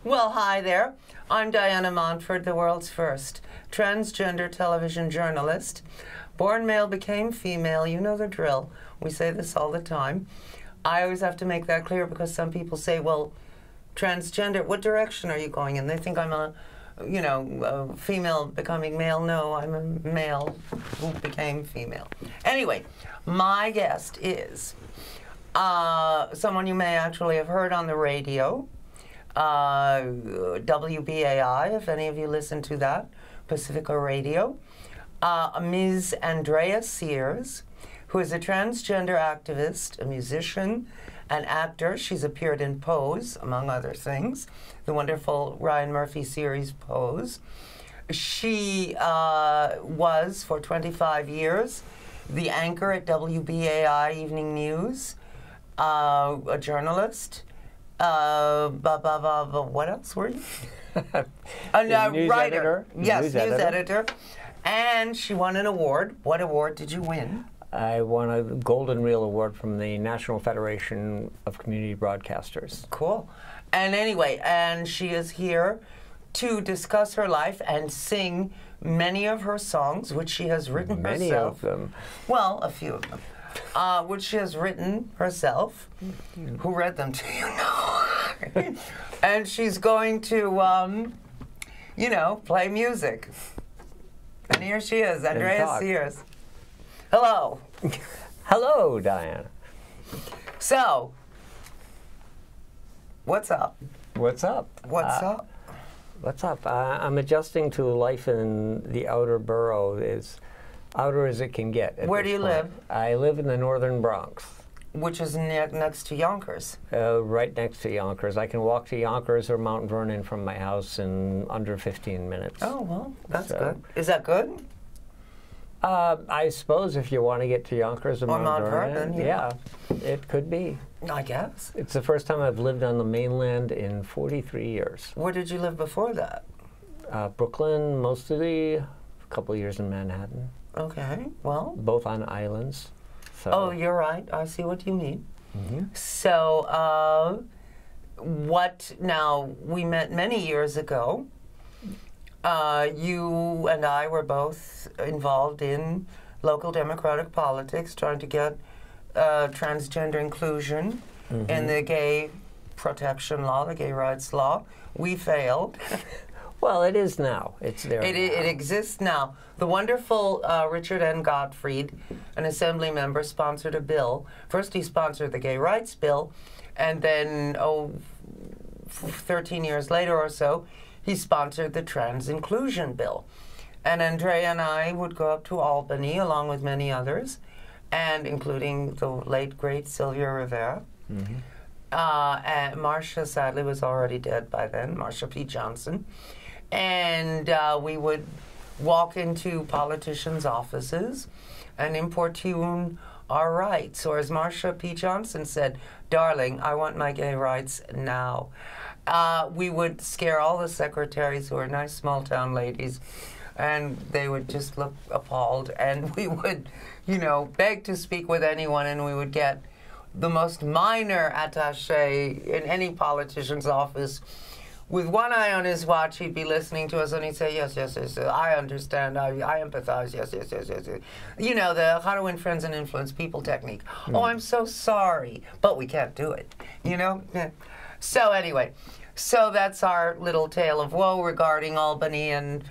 Well, hi there. I'm Diana Montford, the world's first transgender television journalist. Born male, became female. You know the drill. We say this all the time. I always have to make that clear because some people say, well, transgender, what direction are you going in? They think I'm a, you know, a female becoming male. No, I'm a male who became female. Anyway, my guest is someone you may actually have heard on the radio. WBAI, if any of you listen to that, Pacifica Radio. Ms. Andrea Sears, who is a transgender activist, a musician, an actor. She's appeared in Pose, among other things, the wonderful Ryan Murphy series Pose. She was, for 25 years, the anchor at WBAI Evening News, a journalist. What else were you? A news writer. Editor. Yes, news editor. And she won an award. What award did you win? I won a Golden Reel Award from the National Federation of Community Broadcasters. Cool. And anyway, and she is here to discuss her life and sing many of her songs, which she has written herself. Many of them. Well, a few of them. Which she has written herself. Who read them to you? No. And she's going to, you know, play music. And here she is, Andrea Sears. Hello. Hello, Diana. So, what's up? What's up? What's up? What's up? I'm adjusting to life in the outer borough. As outer as it can get. Where do you live? I live in the northern Bronx. Which is next to Yonkers. Right next to Yonkers. I can walk to Yonkers or Mount Vernon from my house in under 15 minutes. Oh, well, that's good. Is that good? I suppose if you want to get to Yonkers or Mount Vernon, yeah, it could be. I guess. It's the first time I've lived on the mainland in 43 years. Where did you live before that? Brooklyn, mostly, a couple of years in Manhattan. Okay, well. Both on islands. So. Oh, you're right. I see what you mean. Mm-hmm. So, now, we met many years ago. You and I were both involved in local democratic politics, trying to get transgender inclusion in the gay protection law, the gay rights law. We failed. Well, it is now. It's there. It exists now. The wonderful Richard N. Gottfried, an assembly member, sponsored a bill. First he sponsored the gay rights bill, and then, 13 years later or so, he sponsored the trans inclusion bill. And Andrea and I would go up to Albany, along with many others, and including the late, great Sylvia Rivera. And Marcia, sadly, was already dead by then, Marsha P. Johnson. And we would walk into politicians' offices and importune our rights. Or as Marsha P. Johnson said, "Darling, I want my gay rights now." We would scare all the secretaries, who are nice small-town ladies, and they would just look appalled. And we would, you know, beg to speak with anyone, and we would get the most minor attaché in any politician's office. With one eye on his watch, he'd be listening to us, and he'd say, yes, yes, yes, I understand, I empathize, yes, yes, yes, yes, yes. You know, the how to win friends and influence people technique. Oh, I'm so sorry, but we can't do it, you know? So anyway, so that's our little tale of woe regarding Albany. And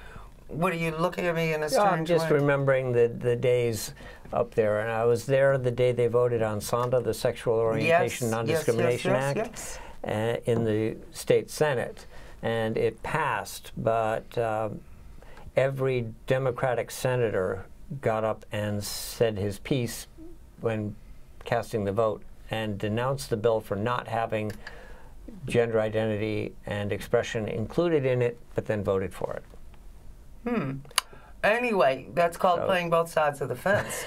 what are you looking at me in a strange way? I'm just remembering the days up there, and I was there the day they voted on SONDA, the Sexual Orientation Non-Discrimination Act, in the state Senate, and it passed, but every Democratic senator got up and said his piece when casting the vote and denounced the bill for not having gender identity and expression included in it, but then voted for it. Anyway, that's called playing both sides of the fence,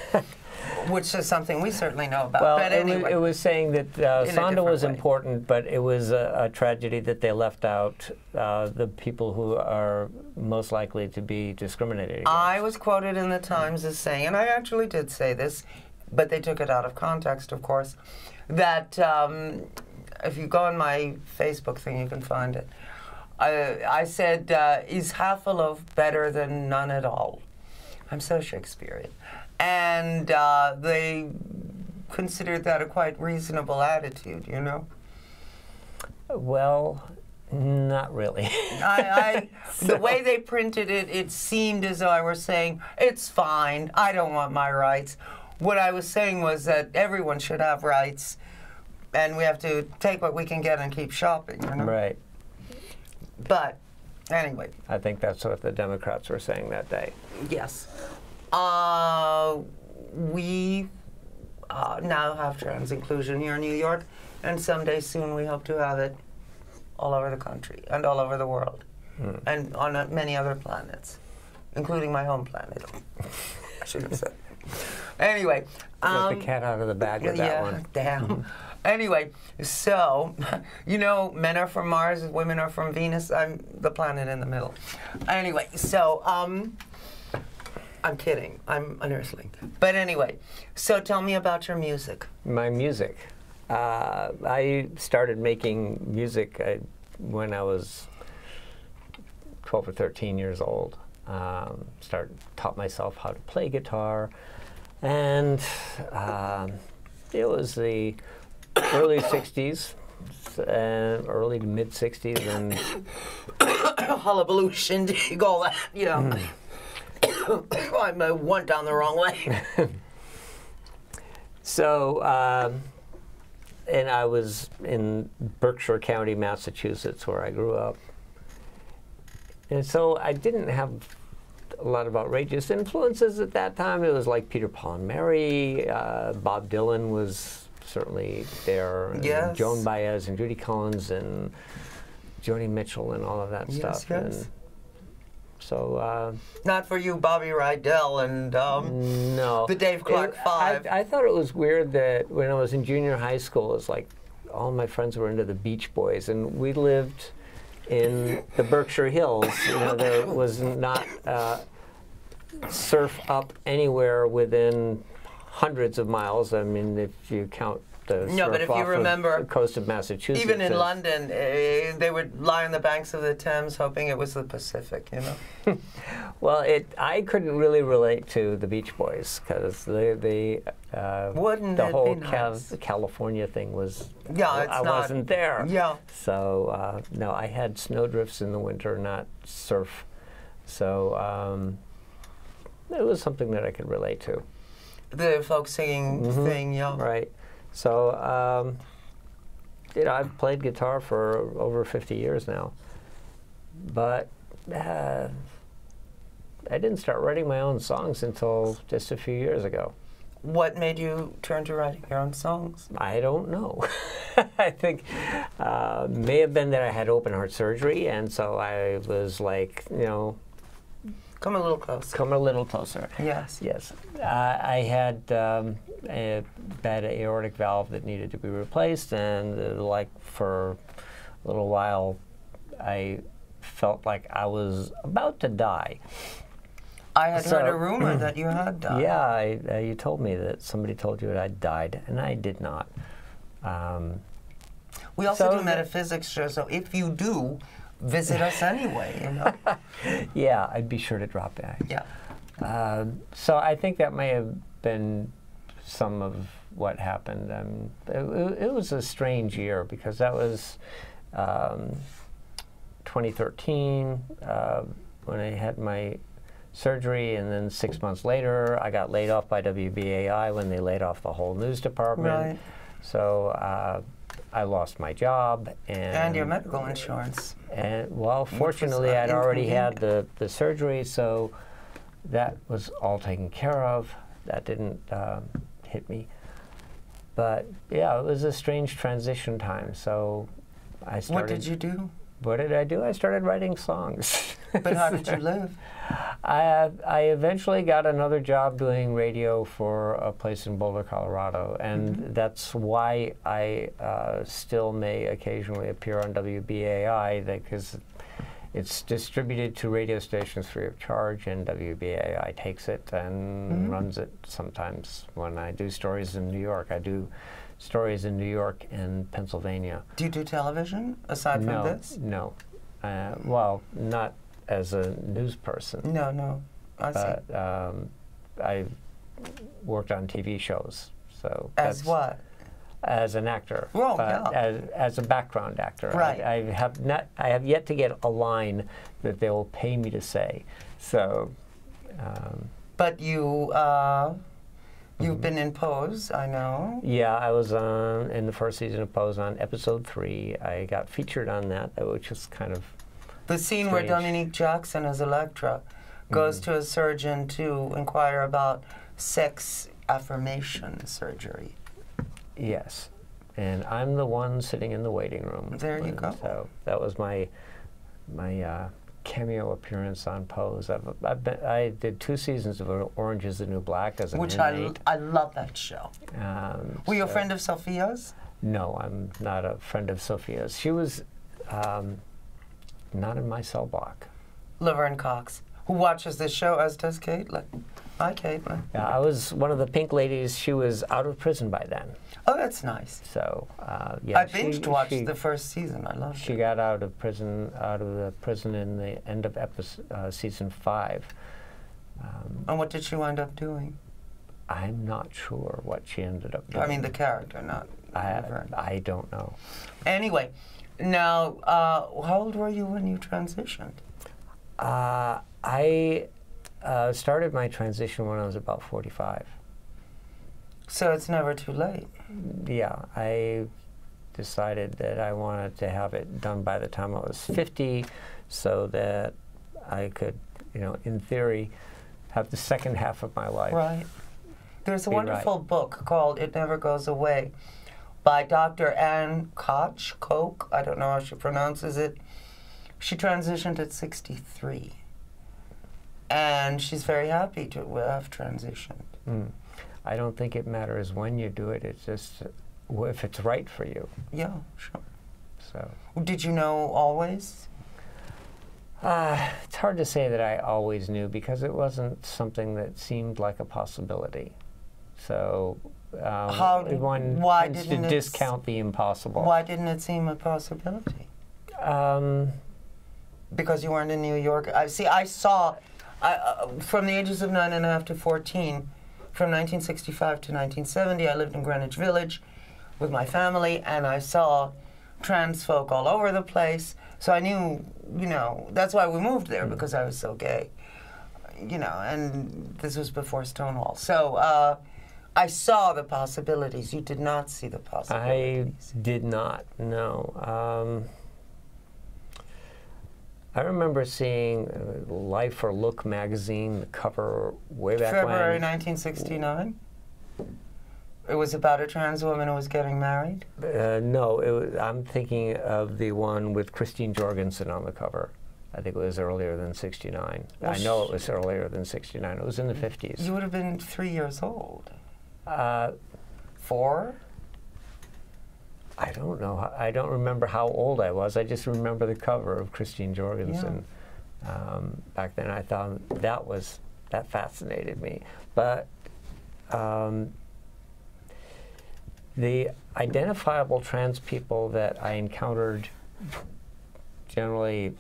which is something we certainly know about. Well, but anyway, it was saying that SONDA was important, but it was a tragedy that they left out the people who are most likely to be discriminated against. I was quoted in the Times as saying, and I actually did say this, but they took it out of context, of course, that if you go on my Facebook thing, you can find it. I said, is half a loaf better than none at all? I'm so Shakespearean. And they considered that a quite reasonable attitude, you know? Well, not really. The way they printed it, it seemed as though I were saying, it's fine, I don't want my rights. What I was saying was that everyone should have rights, and we have to take what we can get and keep shopping, you know? Right. But, anyway. I think that's what the Democrats were saying that day. Yes. We now have trans inclusion here in New York, and someday soon we hope to have it all over the country and all over the world, and on many other planets, including my home planet. I should have said. Anyway. Let the cat out of the bag with that one. Damn. Anyway, so, you know, men are from Mars, women are from Venus. I'm the planet in the middle. Anyway, so, I'm kidding. I'm an earthling. But anyway, so tell me about your music. My music. I started making music when I was 12 or 13 years old. Taught myself how to play guitar, and it was the early 60s, early to mid 60s, and hullabaloo, shindig, all that, you know. I went down the wrong way. So, and I was in Berkshire County, Massachusetts, where I grew up. And so I didn't have a lot of outrageous influences at that time. It was like Peter, Paul and Mary. Bob Dylan was certainly there. Yes. Joan Baez and Judy Collins and Joni Mitchell and all of that stuff. Yes. And so, not for you, Bobby Rydell and no. the Dave Clark Five. I thought it was weird that when I was in junior high school, it was like all my friends were into the Beach Boys, and we lived in the Berkshire Hills. You know, there was not surf up anywhere within hundreds of miles. I mean, if you count the surf off the coast of Massachusetts. Even in London, they would lie on the banks of the Thames hoping it was the Pacific, you know? Well, I couldn't really relate to the Beach Boys because the whole California thing was, I wasn't there. Yeah. So, no, I had snowdrifts in the winter, not surf. So it was something that I could relate to. The folk singing thing, yeah. Right. So, you know, I've played guitar for over 50 years now, but I didn't start writing my own songs until just a few years ago. What made you turn to writing your own songs? I don't know. I think may have been that I had open heart surgery, and so I was like, you know, come a little closer. Come a little closer. Yes. Yes. I had a bad aortic valve that needed to be replaced, and like for a little while, I felt like I was about to die. I had heard a rumor that you had died. Yeah, you told me that somebody told you that I died, and I did not. We also do metaphysics shows, so if you do, visit us anyway, you know? Yeah, I'd be sure to drop by. Yeah. So I think that may have been some of what happened. It was a strange year because that was 2013 when I had my surgery, and then 6 months later I got laid off by WBAI when they laid off the whole news department. Right. So I lost my job. And your medical insurance. And well, fortunately I'd already had the surgery, so that was all taken care of. That didn't hit me. But yeah, it was a strange transition time. So I started. What did you do? What did I do? I started writing songs. But how did you live? I eventually got another job doing radio for a place in Boulder, Colorado, and that's why I still may occasionally appear on WBAI, because It's distributed to radio stations free of charge, and WBAI takes it and runs it sometimes. When I do stories in New York, I do stories in New York and Pennsylvania. Do you do television aside from this? No. Well, not as a news person. No. I see. But I worked on TV shows. So as what? As an actor. Well, yeah. As a background actor. Right. I have yet to get a line that they will pay me to say. So. But you. You've been in Pose, I know. Yeah, I was in the first season of Pose on episode 3. I got featured on that, which was kind of the scene where Dominique Jackson as Electra goes to a surgeon to inquire about sex affirmation surgery. Yes, and I'm the one sitting in the waiting room. There you go. So that was my cameo appearance on Pose. I did 2 seasons of Orange is the New Black as an inmate. I love that show. Were you a friend of Sophia's? No, I'm not a friend of Sophia's. She was not in my cell block. Laverne Cox, who watches this show, as does Caitlin. Hi, Caitlin. Yeah, I was one of the Pink Ladies. She was out of prison by then. Oh, that's nice. So, yeah. I binged watched the first season. I loved it. She got out of the prison in the end of season 5. And what did she wind up doing? I'm not sure what she ended up doing. I mean, the character, not Laverne. I don't know. Anyway, now, how old were you when you transitioned? I started my transition when I was about 45. So it's never too late. Yeah, I decided that I wanted to have it done by the time I was 50 so that I could, in theory, have the second half of my life. Right. There's a wonderful book called It Never Goes Away by Dr. Anne Koch, I don't know how she pronounces it. She transitioned at 63. And she's very happy to have transitioned. I don't think it matters when you do it. It's just if it's right for you. Yeah, sure. So. Did you know always? It's hard to say that I always knew because it wasn't something that seemed like a possibility. So one tends to discount the impossible. Why didn't it seem a possibility? Because you weren't in New York. I saw from the ages of 9.5 to 14. From 1965 to 1970, I lived in Greenwich Village with my family, and I saw trans folk all over the place. So I knew, that's why we moved there, because I was so gay, and this was before Stonewall. So I saw the possibilities. You did not see the possibilities. I did not, no. I remember seeing Life or Look magazine, the cover way back February 1969? It was about a trans woman who was getting married? No, I'm thinking of the one with Christine Jorgensen on the cover. I think it was earlier than 69. Well, I know it was earlier than 69. It was in the 50s. You would have been 3 years old. 4? I don't know. I don't remember how old I was. I just remember the cover of Christine Jorgensen. Yeah. Back then, I thought that fascinated me. But the identifiable trans people that I encountered generally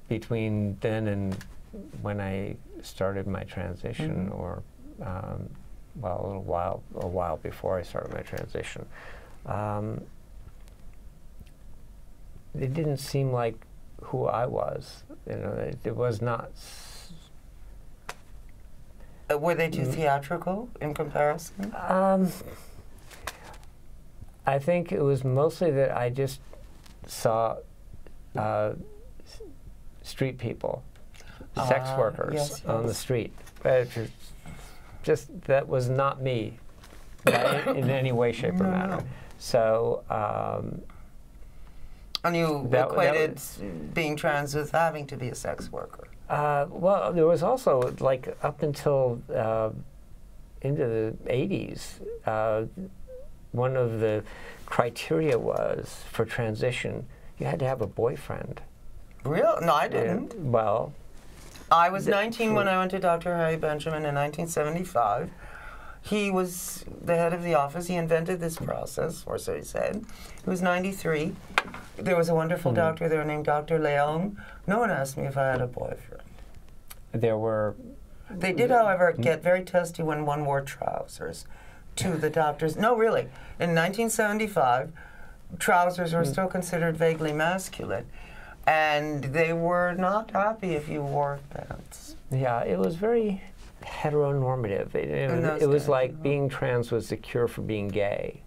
between then and when I started my transition, or well, a while before I started my transition. It didn't seem like who I was. It was not. Were they too theatrical in comparison? I think it was mostly that I just saw street people, sex workers on the street. Just that was not me, in any way, shape, or manner. So. And you equated being trans with having to be a sex worker? Well, there was also, like, up until into the 80s, one of the criteria was, for transition, you had to have a boyfriend. Real? No, I didn't. Well, I was 19 when I went to Dr. Harry Benjamin in 1975. He was the head of the office. He invented this process, or so he said. He was 93. There was a wonderful doctor there named Dr. Leon. No one asked me if I had a boyfriend. There were... They did, however, get very testy when one wore trousers to the doctors. No, really. In 1975, trousers were still considered vaguely masculine, and they were not happy if you wore pants. Yeah, it was very heteronormative. It was like being trans was the cure for being gay.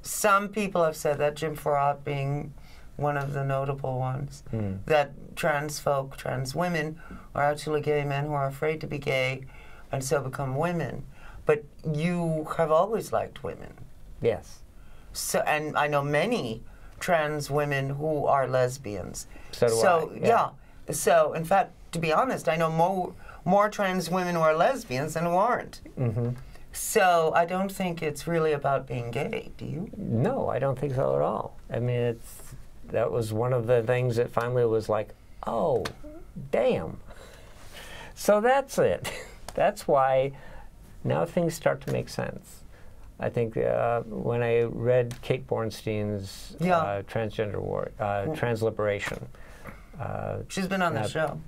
Some people have said that, Jim Farrat being one of the notable ones, that trans folk, trans women, are actually gay men who are afraid to be gay and so become women. But you have always liked women. Yes. So, and I know many trans women who are lesbians. So do I. Yeah. So, in fact, to be honest, I know more trans women who are lesbians than who aren't. So I don't think it's really about being gay, do you? No, I don't think so at all. I mean, that was one of the things that finally was like, oh, damn. So that's it. That's why now things start to make sense. I think when I read Kate Bornstein's Transgender War, Transliberation. She's been on the show.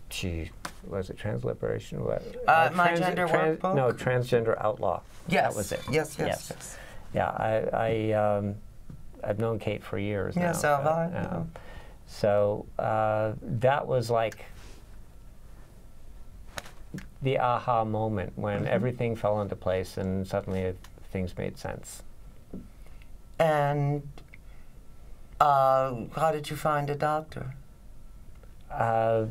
Was it Transliberation? My Gender Workbook? No, Transgender Outlaw. Yes. That was it. Yes. Yeah, I've known Kate for years now. Yeah, so have I. So that was like the aha moment when everything fell into place and suddenly things made sense. And how did you find a doctor? I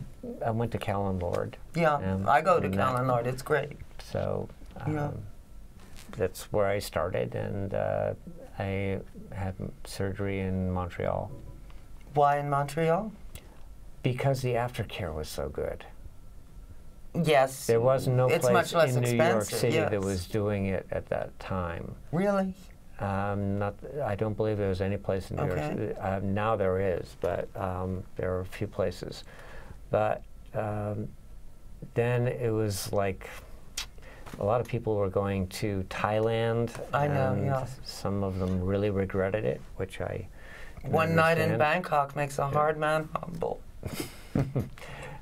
went to Callan Lord. Yeah, I go to Callan Lord. It's great. So that's where I started, and I had surgery in Montreal. Why in Montreal? Because the aftercare was so good. Yes. There was no place in New York City that was doing it at that time. Really? I don't believe there was any place in New York City. Now there is, but there are a few places. But then it was like a lot of people were going to Thailand. I know, yeah. Some of them really regretted it, which I One night in Bangkok makes a hard man humble.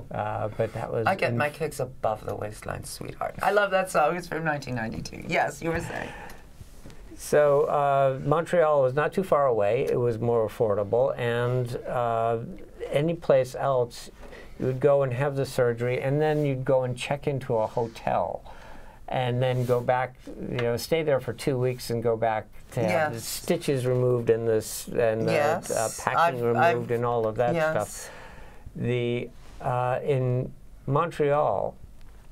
But that was... I get my kicks above the waistline, sweetheart. I love that song. It's from 1992. Yes, you were saying. So Montreal was not too far away. It was more affordable. And any place else, you would go and have the surgery, and then you'd go and check into a hotel, and then go back, stay there for 2 weeks and go back to have the stitches removed and the packing removed and all of that stuff. In Montreal,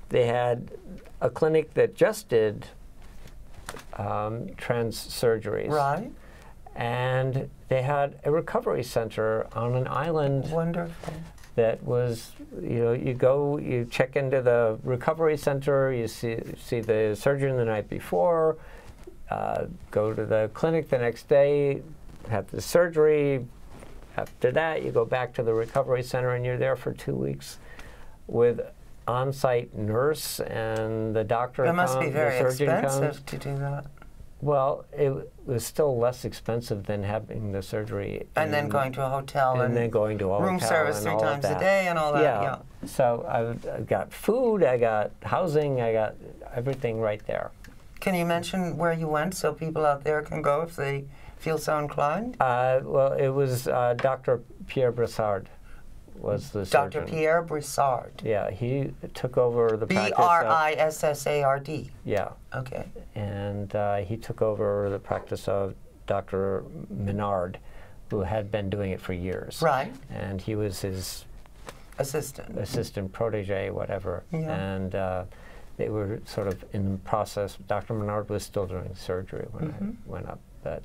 they had a clinic that just did trans surgeries. Right. And they had a recovery center on an island. Wonderful. That was, you go, you check into the recovery center, you see the surgeon the night before, go to the clinic the next day, have the surgery. After that, you go back to the recovery center, and you're there for 2 weeks with on-site nurse and the doctor. It must be very expensive to do that. Well, it was still less expensive than having the surgery. And then going to a hotel. And then going to a hotel. Room service 3 times a day and all that. Yeah. So I got food, I got housing, I got everything right there. Can you mention where you went so people out there can go if they feel so inclined? Well, it was Dr. Pierre Brissard was the surgeon. Dr. Pierre Brissard. Yeah, he took over the practice. Brissard. Yeah. Okay. And he took over the practice of Dr. Menard, who had been doing it for years. Right. And he was his assistant, protege, whatever. Yeah. And they were sort of in the process. Dr. Menard was still doing surgery when I went up, but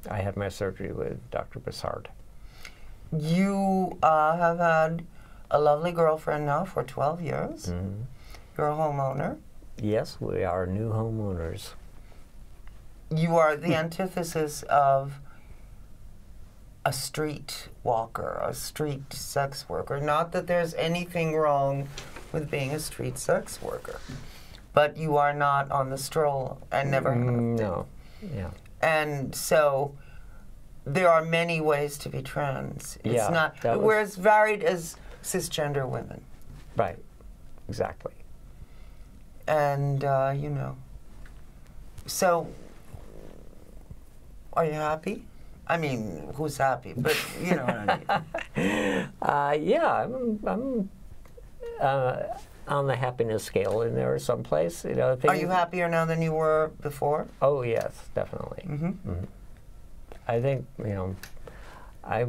I had my surgery with Dr. Brissard. You have had a lovely girlfriend now for 12 years. You're a homeowner. Yes, we are new homeowners. You are the antithesis of a street walker, a street sex worker. Not that there's anything wrong with being a street sex worker, but you are not on the stroll and never have been. No. Yeah. And so there are many ways to be trans. It's not, we're as varied as cisgender women. Right. Exactly. And, you know, so are you happy? I mean, who's happy? But you know what I mean. Yeah, I'm on the happiness scale in there someplace. You know, are you happier now than you were before? Oh yes, definitely. Mm-hmm. Mm-hmm. I think, you know, I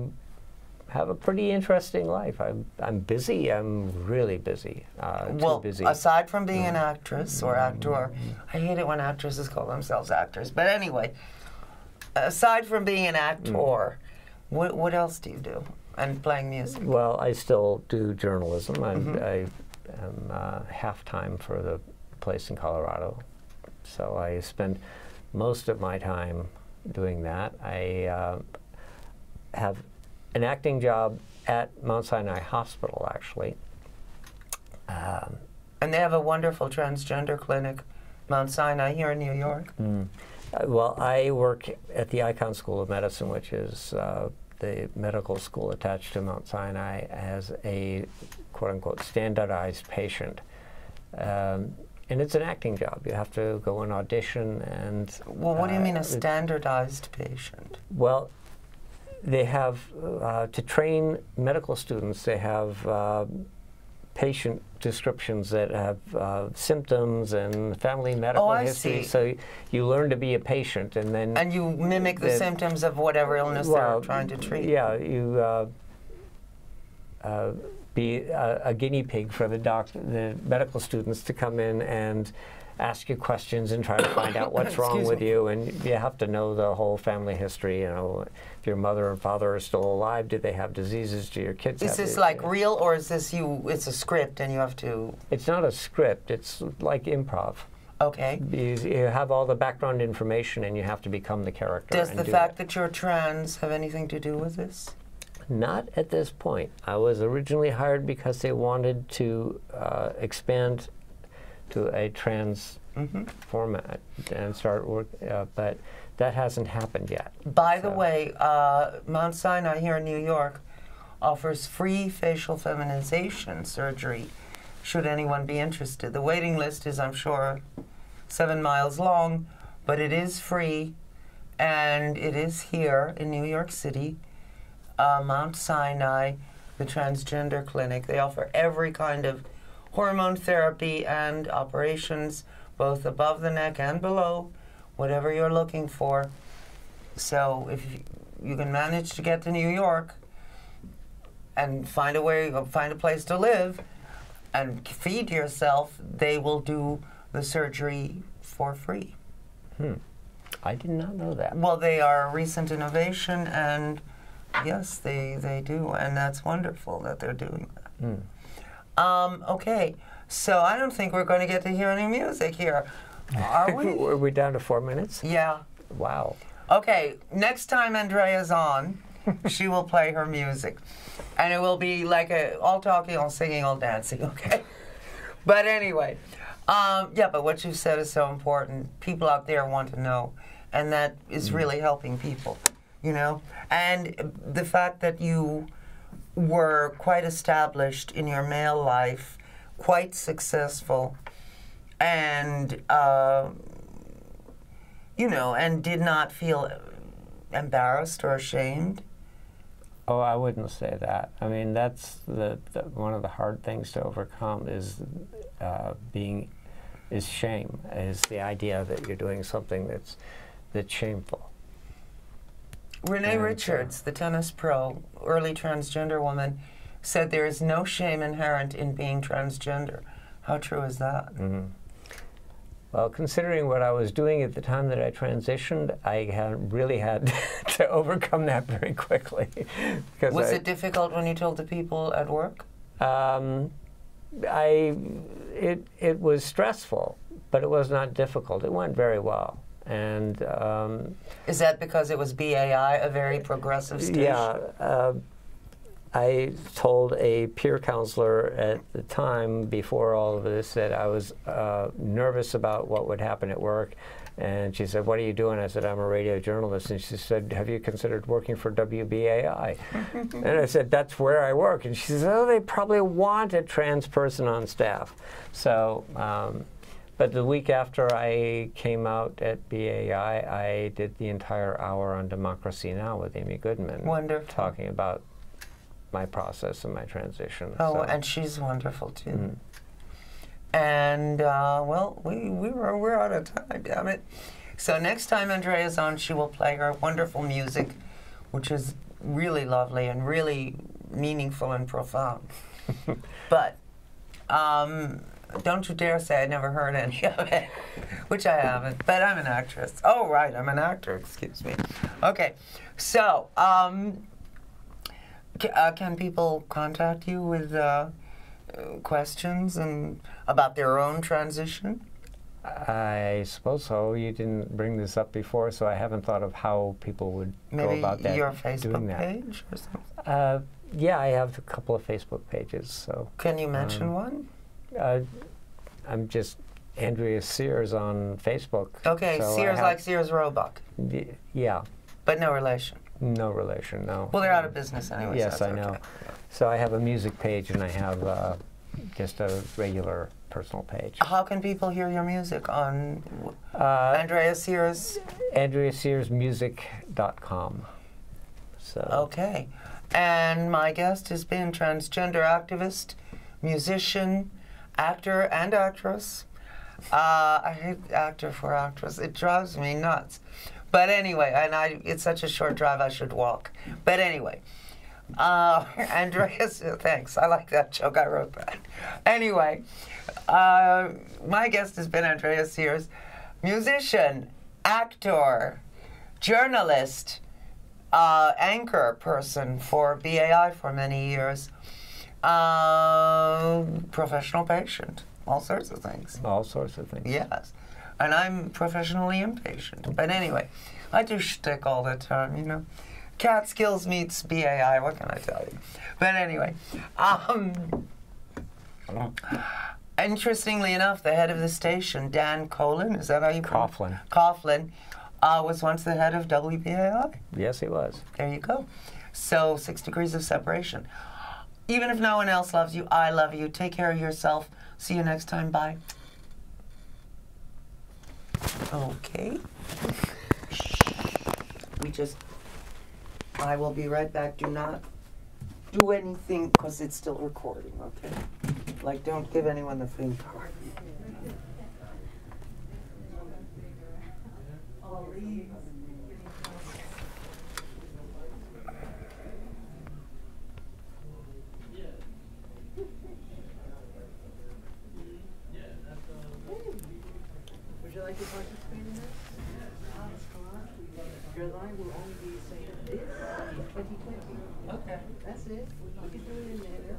have a pretty interesting life. I'm busy. I'm really busy. Well, too busy. Aside from being an actress or actor, I hate it when actresses call themselves actors. But anyway, aside from being an actor, what else do you do? And playing music? Well, I still do journalism. I am half-time for the place in Colorado. So I spend most of my time doing that. I have an acting job at Mount Sinai Hospital, actually. And they have a wonderful transgender clinic, Mount Sinai, here in New York. Well, I work at the Icahn School of Medicine, which is the medical school attached to Mount Sinai, as a quote-unquote standardized patient. And it's an acting job. You have to go and audition and... Well, what do you mean a standardized patient? Well, they have, to train medical students, they have patient descriptions that have symptoms and family medical history. See. So you learn to be a patient, and then... And you mimic the symptoms of whatever illness they're trying to treat. Yeah, you be a guinea pig for the medical students to come in and ask you questions and try to find out what's wrong with you, and you have to know the whole family history. You know, if your mother and father are still alive, do they have diseases? Do your kids have Is this like real, or is this it's a script and you have to... It's not a script, it's like improv. Okay. You have all the background information and you have to become the character. Does the fact that you're trans have anything to do with this? Not at this point. I was originally hired because they wanted to expand to a trans format and start work, but that hasn't happened yet. By the way, Mount Sinai here in New York offers free facial feminization surgery, should anyone be interested. The waiting list is, I'm sure, 7 miles long, but it is free, and it is here in New York City. Mount Sinai, the transgender clinic. They offer every kind of hormone therapy and operations, both above the neck and below, whatever you're looking for. So if you can manage to get to New York and find a place to live and feed yourself, they will do the surgery for free. I did not know that. Well, they are a recent innovation, and yes, they do, and that's wonderful that they're doing that. Okay, so I don't think we're going to get to hear any music here, are we? Are we down to 4 minutes? Yeah. Wow. Okay, next time Andrea's on, she will play her music, and it will be like all talking, all singing, all dancing, okay? But anyway, yeah, but what you said is so important. People out there want to know, and that is really helping people, you know? And the fact that you were quite established in your male life, quite successful, and, you know, and did not feel embarrassed or ashamed. Oh, I wouldn't say that. I mean, that's one of the hard things to overcome is shame, is the idea that you're doing something that's shameful. Renee Richards, the tennis pro, early transgender woman, said there is no shame inherent in being transgender. How true is that? Well, considering what I was doing at the time that I transitioned, I really had to overcome that very quickly. Was it difficult when you told the people at work? It was stressful, but it was not difficult. It went very well. And is that because it was BAI, a very progressive station? Yeah. I told a peer counselor at the time, before all of this, that I was nervous about what would happen at work. And she said, "What are you doing?" I said, "I'm a radio journalist." And she said, "Have you considered working for WBAI?" And I said, "That's where I work." And she said, "Oh, they probably want a trans person on staff." So, but the week after I came out at BAI, I did the entire hour on Democracy Now! With Amy Goodman. Wonderful. Talking about my process and my transition. Oh, so. And she's wonderful, too. Mm. And, well, we're out of time, damn it. So next time Andrea's on, she will play her wonderful music, which is really lovely and really meaningful and profound. But don't you dare say I never heard any of it, which I haven't, but I'm an actress. Oh, right, I'm an actor, excuse me. Okay, so can people contact you with questions and about their own transition? I suppose so. You didn't bring this up before, so I haven't thought of how people would go about that. Maybe your Facebook page or something? Yeah, I have a couple of Facebook pages. So can you mention one? I'm just Andrea Sears on Facebook. Okay, so Sears like Sears Roebuck. Yeah. But no relation? No relation, no. Well, they're out of business anyway. Yes, so I know. Okay. So I have a music page and I have just a regular personal page. How can people hear your music on Andrea Sears? AndreaSearsMusic.com. So. Okay. And my guest has been transgender activist, musician, actor, and actress. I hate actor for actress. It drives me nuts. But anyway, and it's such a short drive, I should walk. But anyway, Andrea, thanks. I like that joke. I wrote that. Anyway, my guest has been Andrea Sears, musician, actor, journalist, anchor person for BAI for many years, professional patient, all sorts of things. All sorts of things. Yes. And I'm professionally impatient. But anyway, I do shtick all the time, you know. Catskills meets BAI, what can I tell you? But anyway, interestingly enough, the head of the station, Dan Coughlin, is that how you pronounce it? Coughlin, was once the head of WBAI. Yes, he was. There you go. So 6 degrees of separation. Even if no one else loves you, I love you. Take care of yourself. See you next time. Bye. Okay. I will be right back. Do not do anything because it's still recording, okay? Like, don't give anyone the thing card. Would you like to participate in this? Your line will only be saying this 2020. Okay. That's it. We can do it in there.